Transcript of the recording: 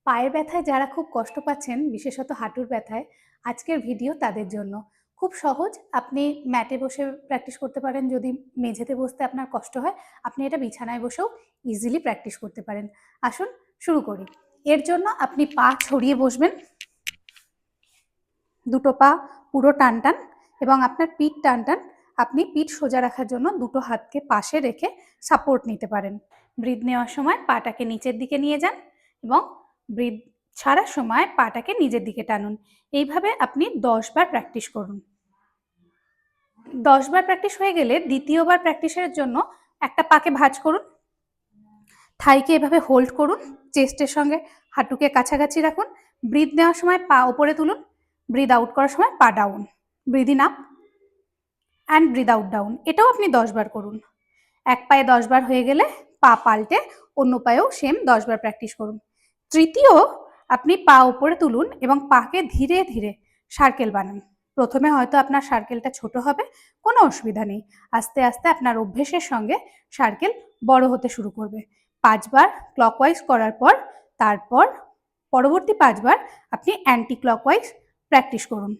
পায়ের ব্যথায় যারা খুব কষ্ট পাচ্ছেন, বিশেষত হাঁটুর ব্যথায়, আজকের ভিডিও তাদের জন্য। খুব সহজ, আপনি ম্যাটে বসে প্র্যাকটিস করতে পারেন। যদি মেঝেতে বসতে আপনার কষ্ট হয়, আপনি এটা বিছানায় বসেও ইজিলি প্র্যাকটিস করতে পারেন। আসুন শুরু করি। এর জন্য আপনি পা ছড়িয়ে বসবেন, দুটো পা পুরো টান টান, এবং আপনার পিঠ টান টান। আপনি পিঠ সোজা রাখার জন্য দুটো হাতকে পাশে রেখে সাপোর্ট নিতে পারেন। ব্রিথ নেওয়ার সময় পাটাকে নিচের দিকে নিয়ে যান এবং ব্রিথ ছাড়ার সময় পাটাকে নিজের দিকে টানুন। এইভাবে আপনি 10 বার প্র্যাকটিস করুন। 10 বার প্র্যাকটিস হয়ে গেলে দ্বিতীয়বার প্র্যাকটিসের জন্য একটা পাকে ভাঁজ করুন, থাইকে এভাবে হোল্ড করুন, চেস্টের সঙ্গে হাঁটুকে কাছাকাছি রাখুন। ব্রিথ নেওয়ার সময় পা উপরে তুলুন, ব্রিথ আউট করার সময় পা down. Breathe in up and breathe out down. এটাও আপনি 10 বার করুন। এক পায়ে 10 বার হয়ে গেলে পা পাল্টে অন্য পায়েও সেম 10 বার প্র্যাকটিস করুন। তৃতীয়, আপনি পা উপরে তুলুন এবং পাকে ধীরে ধীরে সার্কেল বানান। প্রথমে হয়তো আপনার সার্কেলটা ছোট হবে, কোনো অসুবিধা নেই। আস্তে আস্তে আপনার অভ্যেসের সঙ্গে সার্কেল বড় হতে শুরু করবে। 5 বার ক্লকওয়াইজ করার পর তারপর পরবর্তী 5 বার আপনি অ্যান্টি ক্লকওয়াইজ প্র্যাকটিস করুন।